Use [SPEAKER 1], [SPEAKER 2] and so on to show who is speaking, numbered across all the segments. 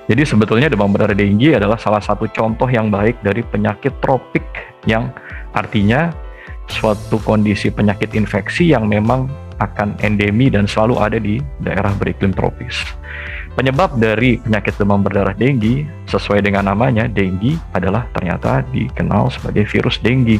[SPEAKER 1] Jadi sebetulnya demam berdarah denggi adalah salah satu contoh yang baik dari penyakit tropik, yang artinya suatu kondisi penyakit infeksi yang memang akan endemi dan selalu ada di daerah beriklim tropis. Penyebab dari penyakit demam berdarah denggi sesuai dengan namanya, denggi adalah ternyata dikenal sebagai virus denggi.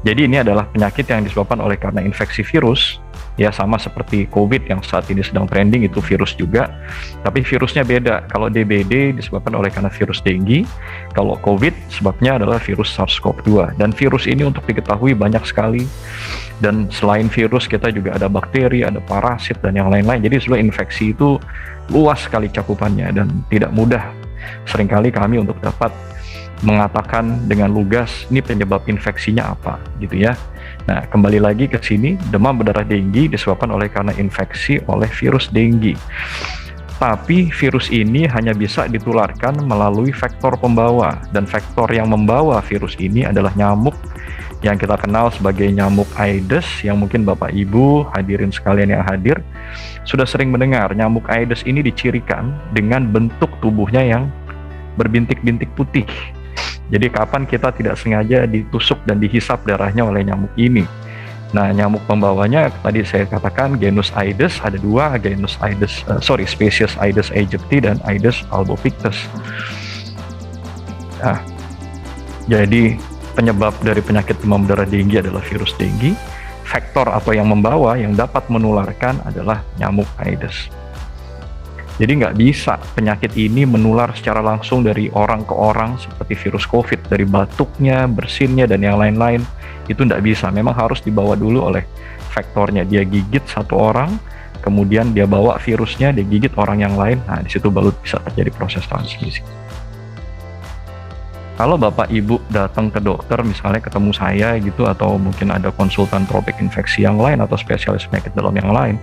[SPEAKER 1] Jadi ini adalah penyakit yang disebabkan oleh karena infeksi virus, ya sama seperti COVID yang saat ini sedang trending, itu virus juga, tapi virusnya beda. Kalau DBD disebabkan oleh karena virus denggi, kalau COVID sebabnya adalah virus SARS-CoV-2. Dan virus ini untuk diketahui banyak sekali, dan selain virus kita juga ada bakteri, ada parasit, dan yang lain-lain. Jadi sebenarnya infeksi itu luas sekali cakupannya dan tidak mudah seringkali kami untuk dapat mengatakan dengan lugas ini penyebab infeksinya apa gitu ya. Nah, kembali lagi ke sini, demam berdarah denggi disebabkan oleh karena infeksi oleh virus denggi. Tapi virus ini hanya bisa ditularkan melalui vektor pembawa, dan vektor yang membawa virus ini adalah nyamuk yang kita kenal sebagai nyamuk Aedes, yang mungkin Bapak Ibu hadirin sekalian yang hadir sudah sering mendengar. Nyamuk Aedes ini dicirikan dengan bentuk tubuhnya yang berbintik-bintik putih. Jadi kapan kita tidak sengaja ditusuk dan dihisap darahnya oleh nyamuk ini. Nah, nyamuk pembawanya tadi saya katakan genus Aedes, ada dua, genus Aedes, spesies Aedes aegypti dan Aedes albopictus. Nah, jadi penyebab dari penyakit demam berdarah denggi adalah virus denggi. Faktor atau yang membawa, yang dapat menularkan adalah nyamuk Aedes. Jadi nggak bisa penyakit ini menular secara langsung dari orang ke orang seperti virus COVID, dari batuknya, bersinnya, dan yang lain-lain. Itu nggak bisa, memang harus dibawa dulu oleh faktornya. Dia gigit satu orang, kemudian dia bawa virusnya, dia gigit orang yang lain, nah di situ baru bisa terjadi proses transmisi. Kalau Bapak Ibu datang ke dokter, misalnya ketemu saya gitu, atau mungkin ada konsultan tropik infeksi yang lain atau spesialis penyakit dalam yang lain,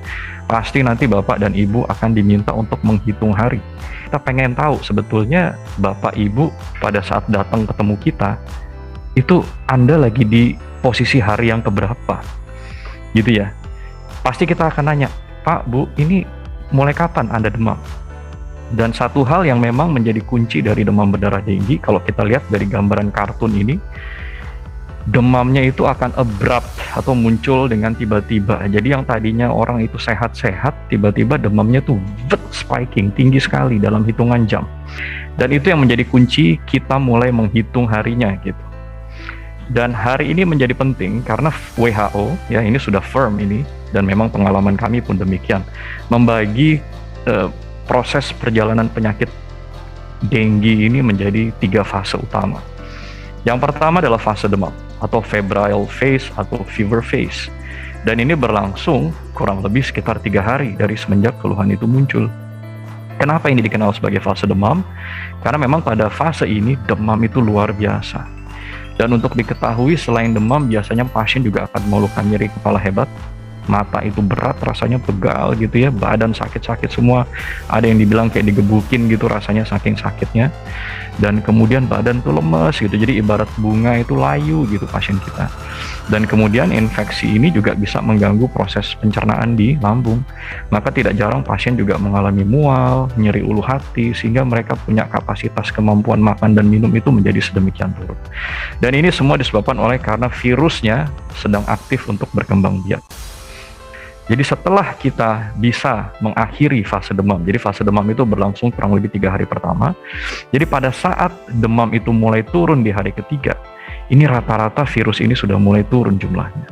[SPEAKER 1] pasti nanti Bapak dan Ibu akan diminta untuk menghitung hari. Kita pengen tahu sebetulnya Bapak Ibu pada saat datang ketemu kita, itu Anda lagi di posisi hari yang keberapa, gitu ya. Pasti kita akan nanya, Pak, Bu, ini mulai kapan Anda demam? Dan satu hal yang memang menjadi kunci dari demam berdarah denggi, kalau kita lihat dari gambaran kartun ini, demamnya itu akan abrupt atau muncul dengan tiba-tiba. Jadi yang tadinya orang itu sehat-sehat, tiba-tiba demamnya tuh spiking, tinggi sekali dalam hitungan jam. Dan itu yang menjadi kunci kita mulai menghitung harinya gitu. Dan hari ini menjadi penting karena WHO, ya ini sudah firm ini, dan memang pengalaman kami pun demikian, membagi proses perjalanan penyakit denggi ini menjadi 3 fase utama. Yang pertama adalah fase demam atau febrile phase atau fever phase, dan ini berlangsung kurang lebih sekitar 3 hari dari semenjak keluhan itu muncul. Kenapa ini dikenal sebagai fase demam? Karena memang pada fase ini demam itu luar biasa. Dan untuk diketahui, selain demam biasanya pasien juga akan mengeluhkan nyeri kepala hebat, mata itu berat, rasanya pegal gitu ya, badan sakit-sakit semua, ada yang dibilang kayak digebukin gitu rasanya saking sakitnya, dan kemudian badan tuh lemes gitu, jadi ibarat bunga itu layu gitu pasien kita. Dan kemudian infeksi ini juga bisa mengganggu proses pencernaan di lambung, maka tidak jarang pasien juga mengalami mual, nyeri ulu hati, sehingga mereka punya kapasitas kemampuan makan dan minum itu menjadi sedemikian turun. Dan ini semua disebabkan oleh karena virusnya sedang aktif untuk berkembang biak. Jadi setelah kita bisa mengakhiri fase demam, jadi fase demam itu berlangsung kurang lebih 3 hari pertama. Jadi pada saat demam itu mulai turun di hari ketiga, ini rata-rata virus ini sudah mulai turun jumlahnya.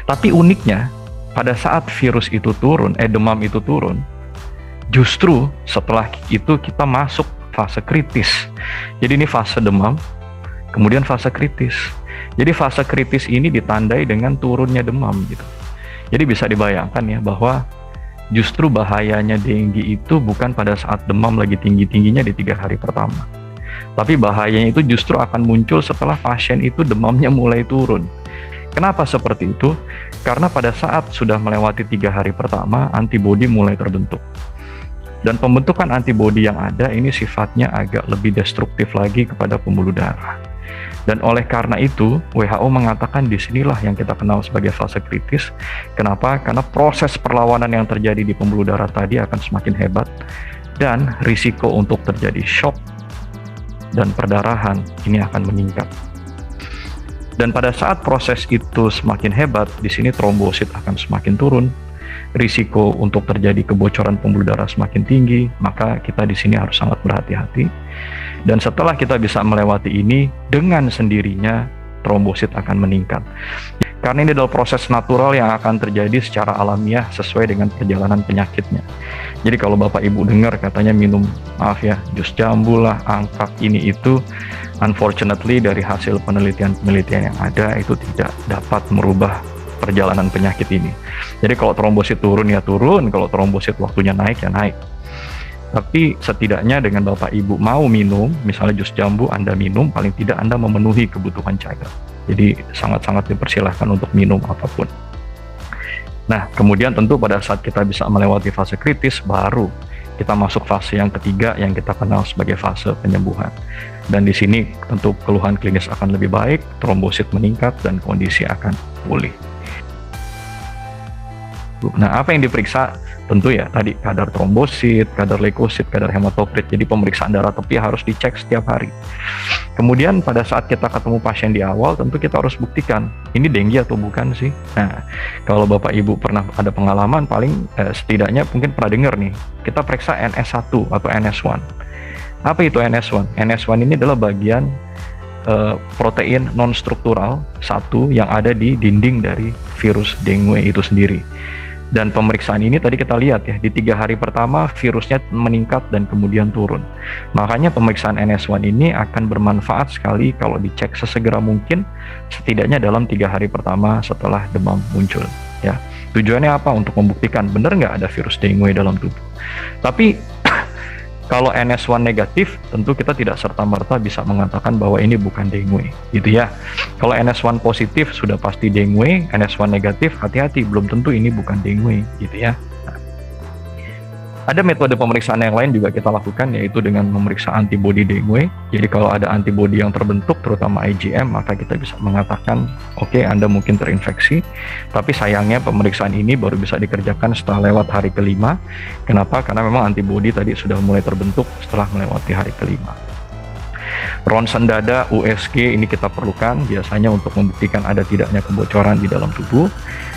[SPEAKER 1] Tapi uniknya, pada saat virus itu turun, demam itu turun, justru setelah itu kita masuk fase kritis. Jadi ini fase demam, kemudian fase kritis. Jadi fase kritis ini ditandai dengan turunnya demam gitu. Jadi bisa dibayangkan ya bahwa justru bahayanya denggi itu bukan pada saat demam lagi tinggi-tingginya di 3 hari pertama. Tapi bahayanya itu justru akan muncul setelah pasien itu demamnya mulai turun. Kenapa seperti itu? Karena pada saat sudah melewati 3 hari pertama, antibodi mulai terbentuk. Dan pembentukan antibodi yang ada ini sifatnya agak lebih destruktif lagi kepada pembuluh darah. Dan oleh karena itu, WHO mengatakan disinilah yang kita kenal sebagai fase kritis. Kenapa? Karena proses perlawanan yang terjadi di pembuluh darah tadi akan semakin hebat. dan risiko untuk terjadi shock dan perdarahan ini akan meningkat. Dan pada saat proses itu semakin hebat, di sini trombosit akan semakin turun, risiko untuk terjadi kebocoran pembuluh darah semakin tinggi, maka kita di sini harus sangat berhati-hati. Dan setelah kita bisa melewati ini, dengan sendirinya trombosit akan meningkat. Karena ini adalah proses natural yang akan terjadi secara alamiah sesuai dengan perjalanan penyakitnya. Jadi kalau Bapak Ibu dengar katanya minum, maaf ya, jus jambu lah, angkat ini itu, unfortunately dari hasil penelitian-penelitian yang ada itu tidak dapat merubah perjalanan penyakit ini. Jadi kalau trombosit turun ya turun, kalau trombosit waktunya naik ya naik. Tapi setidaknya dengan Bapak Ibu mau minum, misalnya jus jambu Anda minum, paling tidak Anda memenuhi kebutuhan cairan. Jadi sangat-sangat dipersilahkan untuk minum apapun. Nah, kemudian tentu pada saat kita bisa melewati fase kritis, baru kita masuk fase yang ketiga yang kita kenal sebagai fase penyembuhan. Dan di sini tentu keluhan klinis akan lebih baik, trombosit meningkat, dan kondisi akan pulih. Nah, apa yang diperiksa? Tentu ya tadi kadar trombosit, kadar leukosit, kadar hematokrit. Jadi pemeriksaan darah tepi harus dicek setiap hari. Kemudian pada saat kita ketemu pasien di awal, tentu kita harus buktikan ini dengue atau bukan sih. Nah, kalau Bapak Ibu pernah ada pengalaman, paling setidaknya mungkin pernah dengar nih, kita periksa NS1 atau NS1. Apa itu NS1? NS1 ini adalah bagian protein non-struktural satu yang ada di dinding dari virus dengue itu sendiri. Dan pemeriksaan ini tadi kita lihat ya, di 3 hari pertama virusnya meningkat dan kemudian turun. Makanya pemeriksaan NS1 ini akan bermanfaat sekali kalau dicek sesegera mungkin, setidaknya dalam 3 hari pertama setelah demam muncul. Ya, tujuannya apa? Untuk membuktikan benar nggak ada virus dengue dalam tubuh. Tapi kalau NS1 negatif, tentu kita tidak serta-merta bisa mengatakan bahwa ini bukan dengue, gitu ya. Kalau NS1 positif, sudah pasti dengue. NS1 negatif, hati-hati, belum tentu ini bukan dengue, gitu ya. Ada metode pemeriksaan yang lain juga kita lakukan, yaitu dengan memeriksa antibodi dengue. Jadi kalau ada antibodi yang terbentuk, terutama IgM, maka kita bisa mengatakan, oke, Anda mungkin terinfeksi. Tapi sayangnya pemeriksaan ini baru bisa dikerjakan setelah lewat hari kelima. Kenapa? Karena memang antibodi tadi sudah mulai terbentuk setelah melewati hari kelima. Ronsen dada, USG ini kita perlukan biasanya untuk membuktikan ada tidaknya kebocoran di dalam tubuh.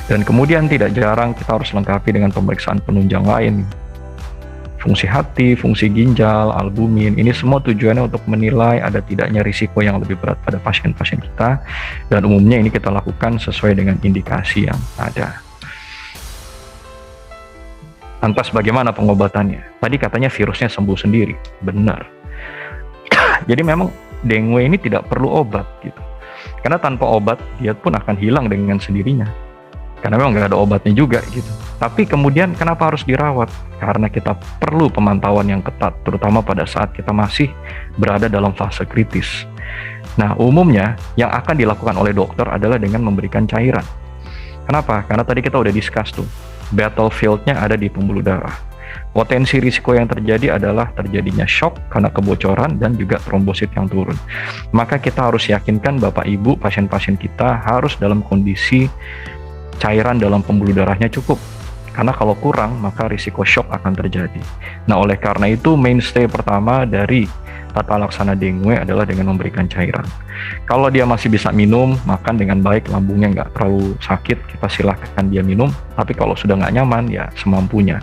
[SPEAKER 1] Dan kemudian tidak jarang kita harus lengkapi dengan pemeriksaan penunjang lain. Fungsi hati, fungsi ginjal, albumin, ini semua tujuannya untuk menilai ada tidaknya risiko yang lebih berat pada pasien-pasien kita, dan umumnya ini kita lakukan sesuai dengan indikasi yang ada. Lantas bagaimana pengobatannya? Tadi katanya virusnya sembuh sendiri, benar. Jadi memang dengue ini tidak perlu obat gitu, karena tanpa obat dia pun akan hilang dengan sendirinya. Karena memang nggak ada obatnya juga gitu. Tapi kemudian kenapa harus dirawat? Karena kita perlu pemantauan yang ketat, terutama pada saat kita masih berada dalam fase kritis. Nah, umumnya yang akan dilakukan oleh dokter adalah dengan memberikan cairan. Kenapa? Karena tadi kita udah discuss tuh, battlefield-nya ada di pembuluh darah. Potensi risiko yang terjadi adalah terjadinya shock karena kebocoran dan juga trombosit yang turun. Maka kita harus yakinkan Bapak Ibu, pasien-pasien kita harus dalam kondisi cairan dalam pembuluh darahnya cukup, karena kalau kurang maka risiko shock akan terjadi. Nah, oleh karena itu mainstay pertama dari tata laksana dengue adalah dengan memberikan cairan. Kalau dia masih bisa minum, makan dengan baik, lambungnya nggak terlalu sakit, kita silahkan dia minum. Tapi kalau sudah nggak nyaman, ya semampunya.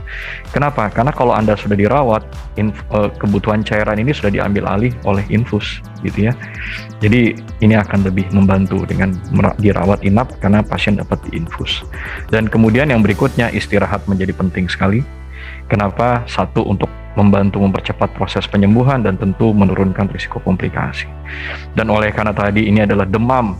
[SPEAKER 1] Kenapa? Karena kalau Anda sudah dirawat, kebutuhan cairan ini sudah diambil alih oleh infus, gitu ya. Jadi ini akan lebih membantu dengan dirawat inap karena pasien dapat diinfus. Dan kemudian yang berikutnya, istirahat menjadi penting sekali. Kenapa? Satu, untuk membantu mempercepat proses penyembuhan dan tentu menurunkan risiko komplikasi. Dan oleh karena tadi ini adalah demam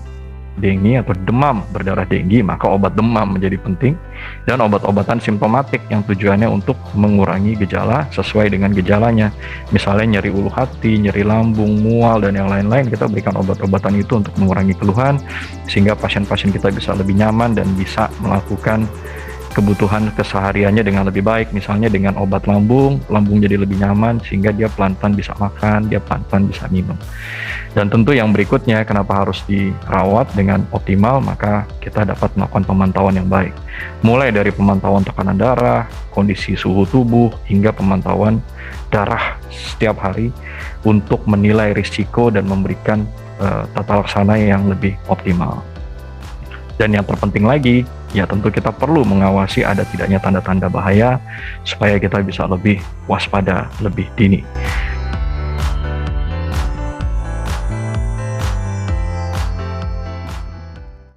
[SPEAKER 1] dengue atau demam berdarah dengue, maka obat demam menjadi penting, dan obat-obatan simptomatik yang tujuannya untuk mengurangi gejala sesuai dengan gejalanya. Misalnya nyeri ulu hati, nyeri lambung, mual, dan yang lain-lain, kita berikan obat-obatan itu untuk mengurangi keluhan sehingga pasien-pasien kita bisa lebih nyaman dan bisa melakukan kebutuhan kesehariannya dengan lebih baik, misalnya dengan obat lambung jadi lebih nyaman sehingga dia pelan-pelan bisa makan, dia pelan-pelan bisa minum. Dan tentu yang berikutnya, kenapa harus dirawat dengan optimal, maka kita dapat melakukan pemantauan yang baik. Mulai dari pemantauan tekanan darah, kondisi suhu tubuh, hingga pemantauan darah setiap hari untuk menilai risiko dan memberikan tata laksana yang lebih optimal. Dan yang terpenting lagi, ya tentu kita perlu mengawasi ada tidaknya tanda-tanda bahaya supaya kita bisa lebih waspada lebih dini.